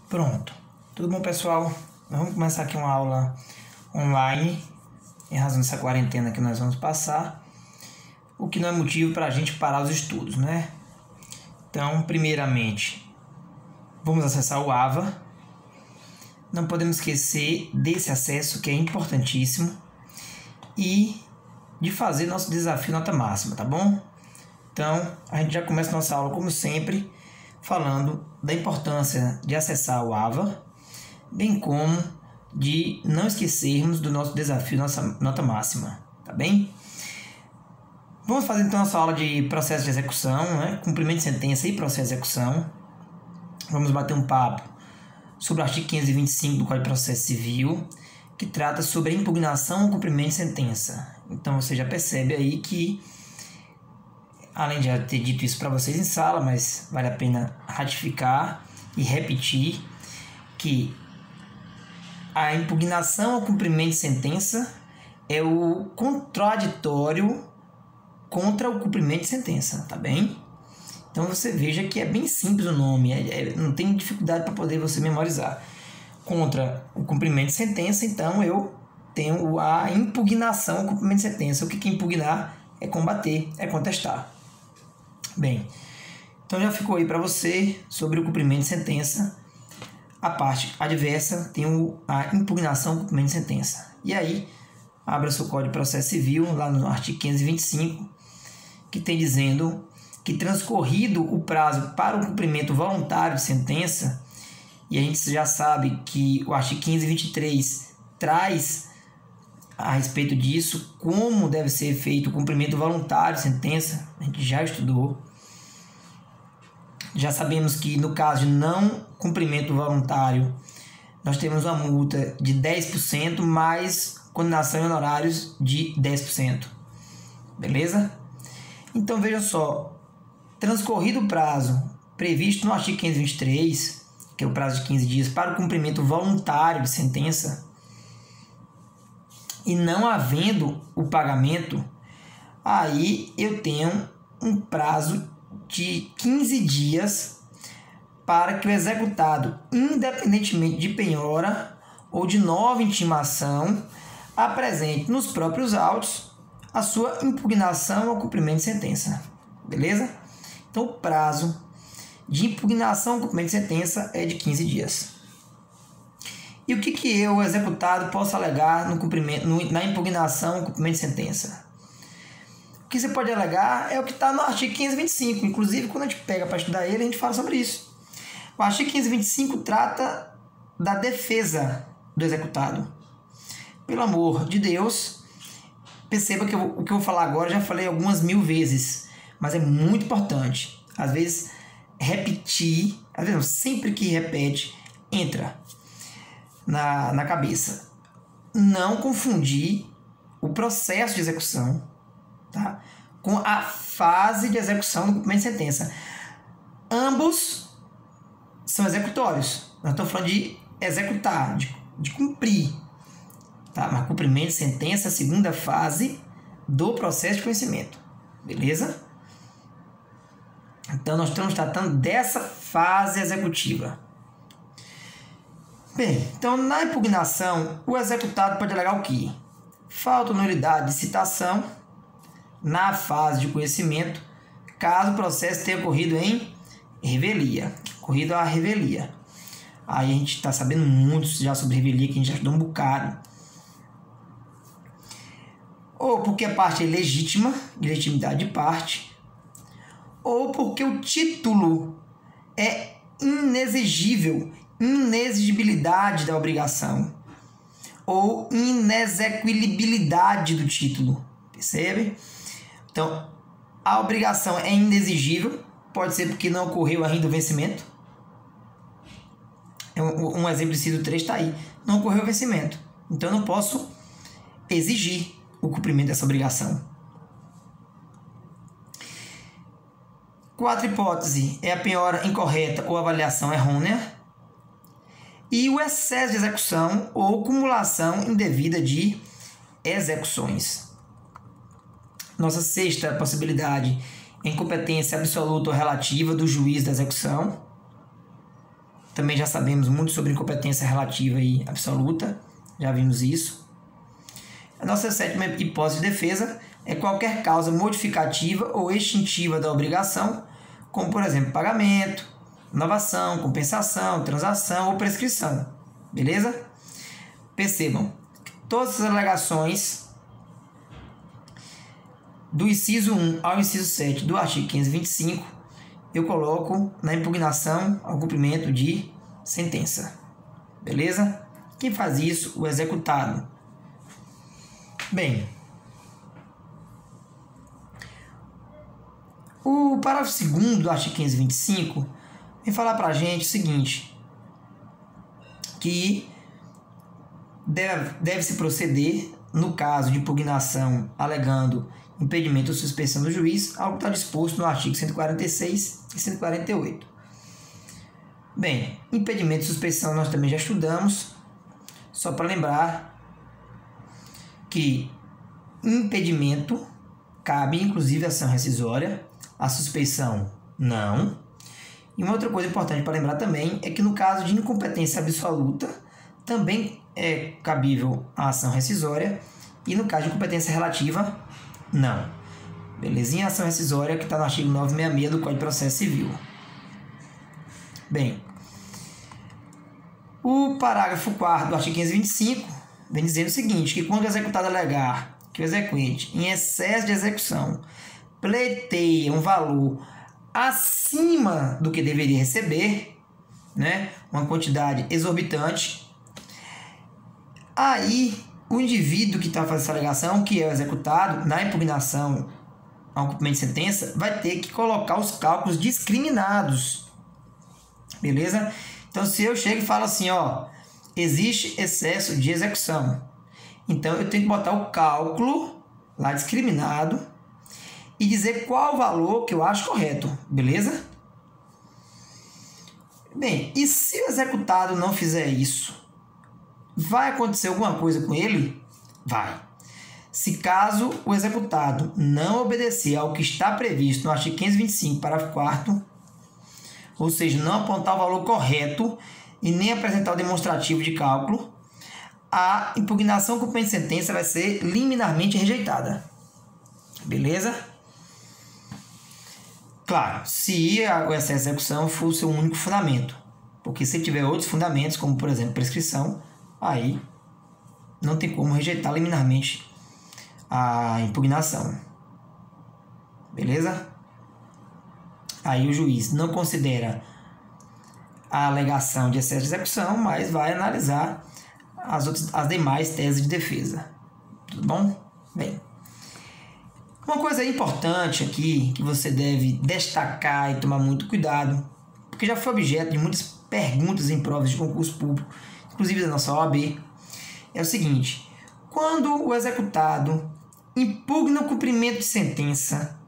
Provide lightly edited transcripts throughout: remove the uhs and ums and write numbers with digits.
Pronto. Tudo bom, pessoal? Nós vamos começar aqui uma aula online, em razão dessa quarentena que nós vamos passar, o que não é motivo para a gente parar os estudos, né? Então, primeiramente, vamos acessar o AVA. Não podemos esquecer desse acesso, que é importantíssimo, e de fazer nosso desafio nota máxima, tá bom? Então, a gente já começa nossa aula, como sempre, falando da importância de acessar o AVA, bem como de não esquecermos do nosso desafio, nossa nota máxima, tá bem? Vamos fazer então nossa aula de processo de execução, né? Cumprimento de sentença e processo de execução. Vamos bater um papo sobre o artigo 525 do Código de Processo Civil, que trata sobre a impugnação ou cumprimento de sentença. Então você já percebe aí que, além de já ter dito isso para vocês em sala, mas vale a pena ratificar e repetir que a impugnação ao cumprimento de sentença é o contraditório contra o cumprimento de sentença, tá bem? Então você veja que é bem simples o nome, não tem dificuldade para poder você memorizar. Contra o cumprimento de sentença, então eu tenho a impugnação ao cumprimento de sentença. O que é impugnar? É combater, é contestar. Bem, então já ficou aí para você sobre o cumprimento de sentença. A parte adversa tem a impugnação ao cumprimento de sentença. E aí, abra seu Código de Processo Civil, lá no artigo 525, que tem dizendo que transcorrido o prazo para o cumprimento voluntário de sentença, e a gente já sabe que o artigo 523 traz a respeito disso, como deve ser feito o cumprimento voluntário de sentença, a gente já estudou. Já sabemos que no caso de não cumprimento voluntário, nós temos uma multa de 10% mais condenação em honorários de 10%. Beleza? Então veja só, transcorrido o prazo previsto no artigo 523, que é o prazo de 15 dias para o cumprimento voluntário de sentença, e não havendo o pagamento, aí eu tenho um prazo de 15 dias para que o executado, independentemente de penhora ou de nova intimação, apresente nos próprios autos a sua impugnação ao cumprimento de sentença. Beleza? Então o prazo de impugnação ao cumprimento de sentença é de 15 dias. E o que eu, executado, posso alegar na impugnação ao cumprimento de sentença? O que você pode alegar é o que está no artigo 525. Inclusive, quando a gente pega para estudar ele, a gente fala sobre isso. O artigo 525 trata da defesa do executado. Pelo amor de Deus, perceba que o que eu vou falar agora eu já falei algumas mil vezes, mas é muito importante. Às vezes, repetir, sempre que repete, entra na cabeça. Não confundir o processo de execução, tá, com a fase de execução do cumprimento de sentença. Ambos são executórios. Nós estamos falando de executar, de cumprir. Tá? Mas cumprimento de sentença é a segunda fase do processo de conhecimento. Beleza? Então nós estamos tratando dessa fase executiva. Bem, então na impugnação, o executado pode alegar o quê? Falta ou nulidade de citação na fase de conhecimento, caso o processo tenha ocorrido em revelia, ocorrido a revelia. Aí a gente está sabendo muito já sobre revelia, que a gente já estudou um bocado. Ou porque a parte é legítima, legitimidade de parte, ou porque o título é inexigível, inexigibilidade da obrigação, ou inexequibilidade do título. Percebe? Então, a obrigação é inexigível, pode ser porque não ocorreu ainda o vencimento. Um exemplo de inciso 3 está aí. Não ocorreu o vencimento. Então, eu não posso exigir o cumprimento dessa obrigação. Quarta hipótese é a penhora incorreta ou avaliação errônea. E o excesso de execução ou cumulação indevida de execuções. Nossa sexta possibilidade é incompetência absoluta ou relativa do juiz da execução. Também já sabemos muito sobre incompetência relativa e absoluta, já vimos isso. A nossa sétima hipótese de defesa é qualquer causa modificativa ou extintiva da obrigação, como, por exemplo, pagamento, inovação, compensação, transação ou prescrição. Beleza? Percebam que todas as alegações do inciso 1 ao inciso 7 do artigo 525 eu coloco na impugnação ao cumprimento de sentença. Beleza? Quem faz isso? O executado. Bem, o parágrafo 2º do artigo 525 vem falar para a gente o seguinte, que deve-se proceder, no caso de impugnação alegando impedimento ou suspensão do juiz, algo que está disposto no artigo 146 e 148. Bem, impedimento e suspensão nós também já estudamos, só para lembrar que impedimento cabe inclusive ação rescisória, a suspensão não. E uma outra coisa importante para lembrar também é que no caso de incompetência absoluta também é cabível a ação rescisória e no caso de incompetência relativa não. Belezinha? A ação rescisória que está no artigo 966 do Código de Processo Civil. Bem, o parágrafo 4º do artigo 525 vem dizendo o seguinte, que quando o executado alegar que o exequente, em excesso de execução, pleiteia um valor acima do que deveria receber, né, uma quantidade exorbitante, aí o indivíduo que está fazendo essa alegação, que é o executado, na impugnação ao cumprimento de sentença, vai ter que colocar os cálculos discriminados. Beleza? Então, se eu chego e falo assim, ó, existe excesso de execução, então eu tenho que botar o cálculo lá discriminado e dizer qual o valor que eu acho correto. Beleza? Bem, e se o executado não fizer isso? Vai acontecer alguma coisa com ele? Vai. Se caso o executado não obedecer ao que está previsto no artigo 525, parágrafo 4º, ou seja, não apontar o valor correto e nem apresentar o demonstrativo de cálculo, a impugnação com cumprimento de sentença vai ser liminarmente rejeitada. Beleza? Claro, se o excesso de execução for o seu único fundamento. Porque se tiver outros fundamentos, como por exemplo prescrição, aí não tem como rejeitar liminarmente a impugnação. Beleza? Aí o juiz não considera a alegação de excesso de execução, mas vai analisar as demais teses de defesa. Tudo bom? Bem, uma coisa importante aqui que você deve destacar e tomar muito cuidado, porque já foi objeto de muitas perguntas em provas de concurso público, inclusive da nossa OAB, é o seguinte: quando o executado impugna o cumprimento de sentença,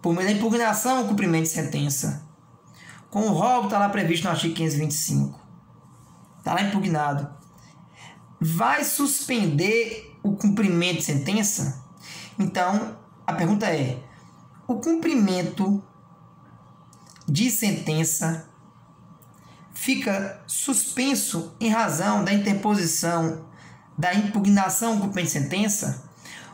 por meio da impugnação ao cumprimento de sentença, com o rol que está lá previsto no artigo 525, está lá impugnado, vai suspender o cumprimento de sentença? Então, a pergunta é: o cumprimento de sentença fica suspenso em razão da interposição da impugnação ao cumprimento de sentença?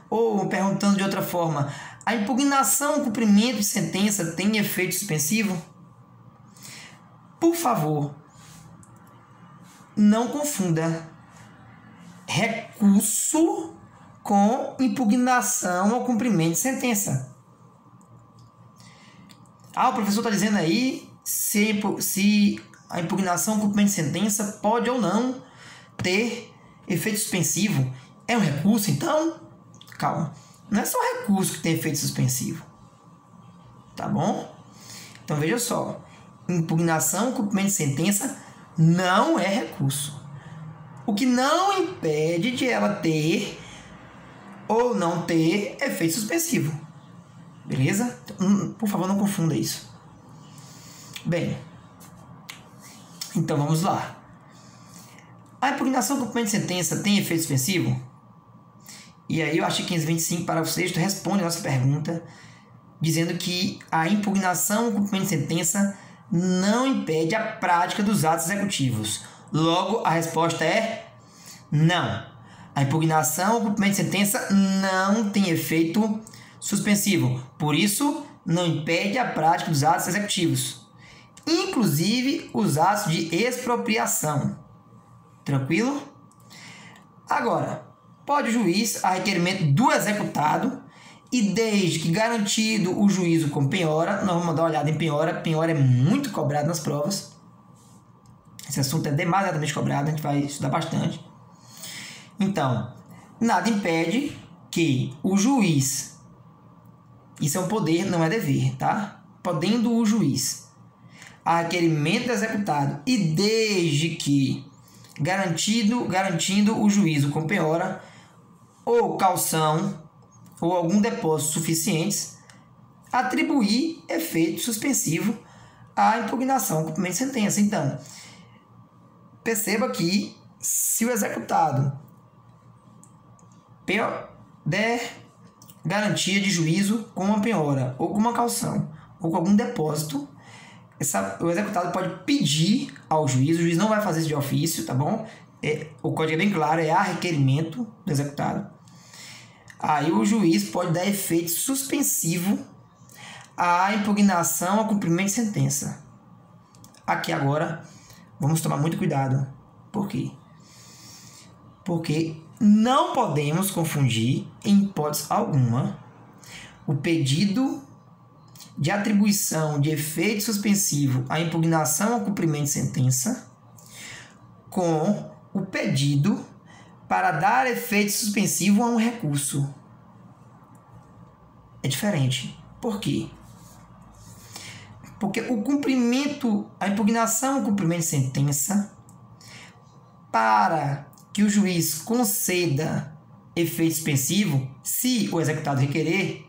Ou, perguntando de outra forma, a impugnação ao cumprimento de sentença tem efeito suspensivo? Por favor, não confunda recurso com impugnação ao cumprimento de sentença. O professor está dizendo aí se a impugnação ao cumprimento de sentença pode ou não ter efeito suspensivo. É um recurso, então? Calma. Não é só recurso que tem efeito suspensivo. Tá bom? Então veja só. Impugnação ao cumprimento de sentença não é recurso. O que não impede de ela ter ou não ter efeito suspensivo. Beleza? Por favor, não confunda isso. Bem, então vamos lá. A impugnação do cumprimento de sentença tem efeito suspensivo? E aí o artigo 525, parágrafo 6º, responde a nossa pergunta, dizendo que a impugnação do cumprimento de sentença não impede a prática dos atos executivos. Logo, a resposta é não. A impugnação ou cumprimento de sentença não tem efeito suspensivo. Por isso, não impede a prática dos atos executivos, inclusive os atos de expropriação. Tranquilo? Agora, pode o juiz, a requerimento do executado, e desde que garantido o juízo com penhora, nós vamos dar uma olhada em penhora. Penhora é muito cobrado nas provas. Esse assunto é demasiadamente cobrado, a gente vai estudar bastante. Então, nada impede que o juiz, isso é um poder, não é dever, tá? Podendo o juiz, a requerimento do executado, e desde que garantindo o juízo com penhora ou caução ou algum depósito suficientes, atribuir efeito suspensivo à impugnação, cumprimento de sentença. Então, perceba que se o executado der garantia de juízo com uma penhora ou com uma caução ou com algum depósito, o executado pode pedir ao juiz, o juiz não vai fazer isso de ofício, tá bom? O código é bem claro, é a requerimento do executado. Aí o juiz pode dar efeito suspensivo à impugnação ao cumprimento de sentença. Aqui agora, vamos tomar muito cuidado. Por quê? Porque não podemos confundir, em hipótese alguma, o pedido de atribuição de efeito suspensivo à impugnação ao cumprimento de sentença com o pedido para dar efeito suspensivo a um recurso. É diferente. Por quê? Porque a impugnação ao cumprimento de sentença, para que o juiz conceda efeito suspensivo, se o executado requerer,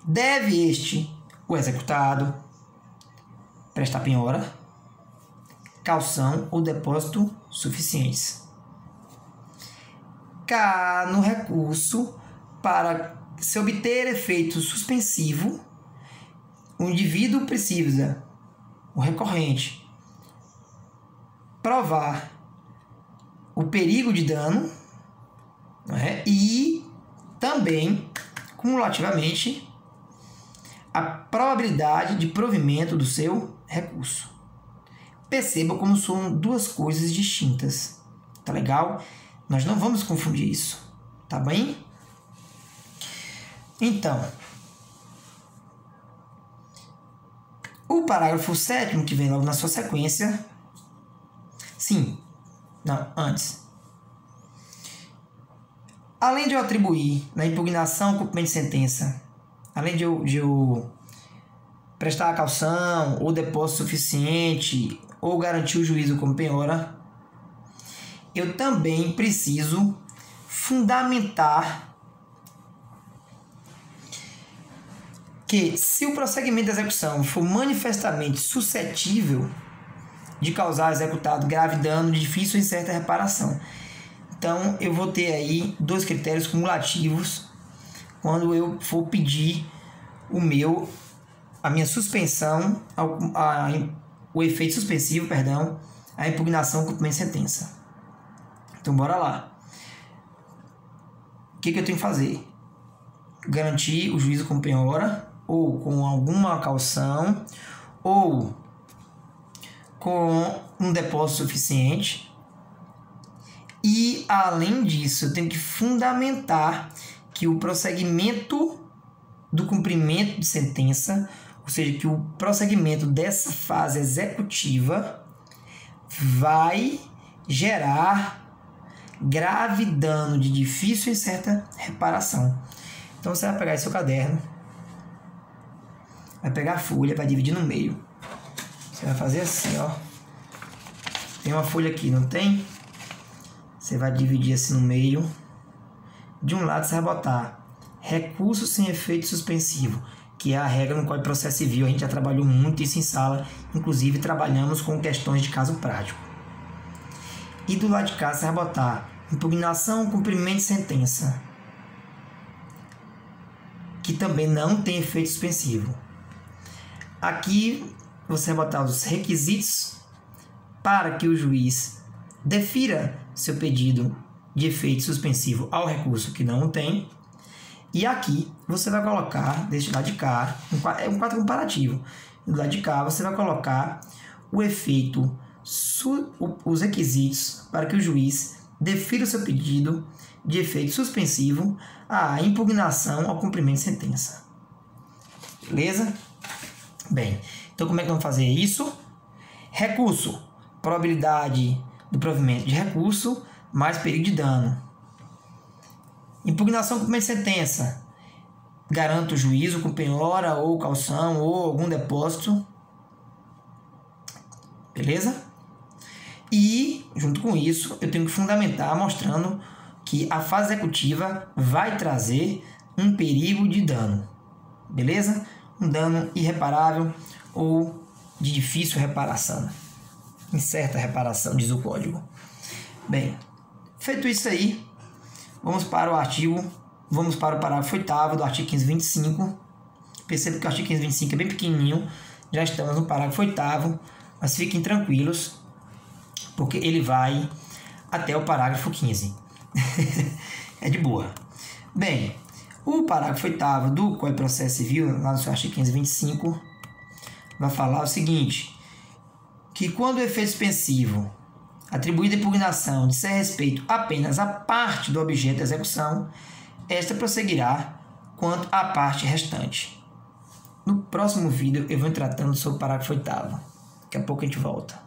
deve o executado, prestar penhora, caução ou depósito suficientes. No recurso, para se obter efeito suspensivo, o indivíduo precisa, o recorrente, provar o perigo de dano, né? E também, cumulativamente, a probabilidade de provimento do seu recurso. Perceba como são duas coisas distintas. Tá legal? Nós não vamos confundir isso. Tá bem? Então, o parágrafo 7º, que vem logo na sua sequência. Sim. Não, antes. Além de eu atribuir na impugnação cumprimento de sentença, além de eu prestar a caução ou depósito suficiente ou garantir o juízo como penhora, eu também preciso fundamentar que, se o procedimento de execução for manifestamente suscetível de causar ao executado grave dano de difícil ou incerta reparação. Então, eu vou ter aí dois critérios cumulativos quando eu for pedir a minha suspensão, o efeito suspensivo, a impugnação com cumprimento de sentença. Então, bora lá. O que eu tenho que fazer? Garantir o juízo com penhora, ou com alguma caução, ou com um depósito suficiente. E, além disso, eu tenho que fundamentar que o prosseguimento do cumprimento de sentença, ou seja, que o prosseguimento dessa fase executiva vai gerar grave dano de difícil e incerta reparação. Então, você vai pegar esse seu caderno, vai pegar a folha, vai dividir no meio. Você vai fazer assim, ó. Tem uma folha aqui, não tem? Você vai dividir assim no meio. De um lado você vai botar recurso sem efeito suspensivo, que é a regra no Código de Processo Civil. A gente já trabalhou muito isso em sala. Inclusive trabalhamos com questões de caso prático. E do lado de cá você vai botar impugnação, cumprimento de sentença, que também não tem efeito suspensivo. Aqui você vai botar os requisitos para que o juiz defira seu pedido de efeito suspensivo ao recurso que não tem. E aqui você vai colocar, deste lado de cá, é um quadro comparativo. Do lado de cá você vai colocar o efeito, os requisitos para que o juiz defira o seu pedido de efeito suspensivo à impugnação ao cumprimento de sentença. Beleza? Bem, então como é que vamos fazer isso? Recurso, probabilidade do provimento de recurso, mais perigo de dano. Impugnação ao cumprimento de sentença, garanta o juízo com penhora ou caução ou algum depósito. Beleza? E, junto com isso, eu tenho que fundamentar mostrando que a fase executiva vai trazer um perigo de dano. Beleza? Um dano irreparável ou de difícil reparação. Incerta reparação, diz o código. Bem, feito isso aí, vamos para o parágrafo 8º do artigo 1525. Perceba que o artigo 1525 é bem pequenininho. Já estamos no parágrafo 8º, mas fiquem tranquilos, porque ele vai até o parágrafo 15. É de boa. Bem, o parágrafo 8º do Código de Processo Civil, lá no seu artigo 1525, vai falar o seguinte, que quando o efeito suspensivo atribuído à impugnação disser respeito apenas à parte do objeto da execução, esta prosseguirá quanto à parte restante. No próximo vídeo eu vou tratando sobre o parágrafo 8º. Daqui a pouco a gente volta.